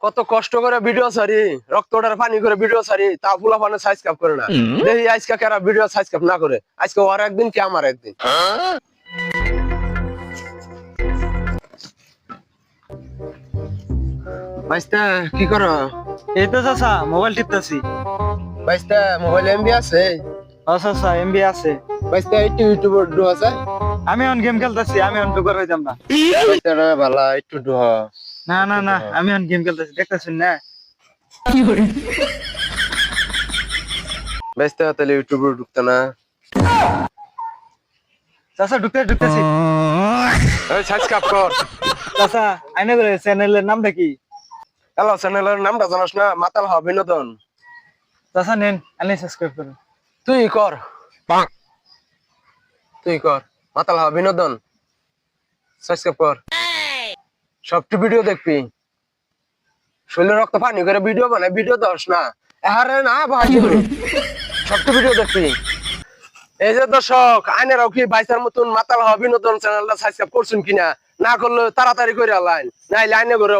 কত কষ্ট করে ভিডিও ছাড়ি, রক্তটার পানি করে ভিডিও ছাড়ি, তা ফুলা পানে সাবস্ক্রাইব করে না। দেখি আজকে কারা ভিডিও সাবস্ক্রাইব না করে, আজকে ওর একদিন কি আমার একদিন। বাইস্তা কি করো? এই তো চাচা মোবাইল টিপতেছি। বাইস্তা মোবাইল এমবি আছে? চাচা এমবি আছে। বাইস্তা ইউটিউব ডু আছে? আমি অন গেম খেলতেছি, আমি অন টুকার হইতাম না। বাইস্তা রে ভালা একটু ডু। না না না, আমি অন গেম খেলতেছি, দেখতেছেন না? বাইস্তা তাহলে ইউটিউবে ঢুকতে না? চাচা ঢুকতেছি। এই সাবস্ক্রাইব কর। চাচা আইনে করে চ্যানেলের নামটা কি? হ্যালো, চ্যানেলের নামটা জানাস না? মাতাল হওয়া বিনোদন। চাচা নেন, আইনে সাবস্ক্রাইব করুন। তুই কর, তুই কর, মাতাল হওয়া বিনোদন সাবস্ক্রাইব কর। সবটি ভিডিও দেখবি, শরীরে রক্ত পানি করে ভিডিও বানায়, ভিডিও দোস না আরে না ভাই। সবটি ভিডিও দেখবি। এই যে দর্শক, আইনেরাও কি বাইসার মতন মাতাল হওয়া বিনোদন চ্যানেলটা সাবস্ক্রাইব করছেন কিনা? না করলে তাড়াতাড়ি করে লাইন, নাই লাইনে করে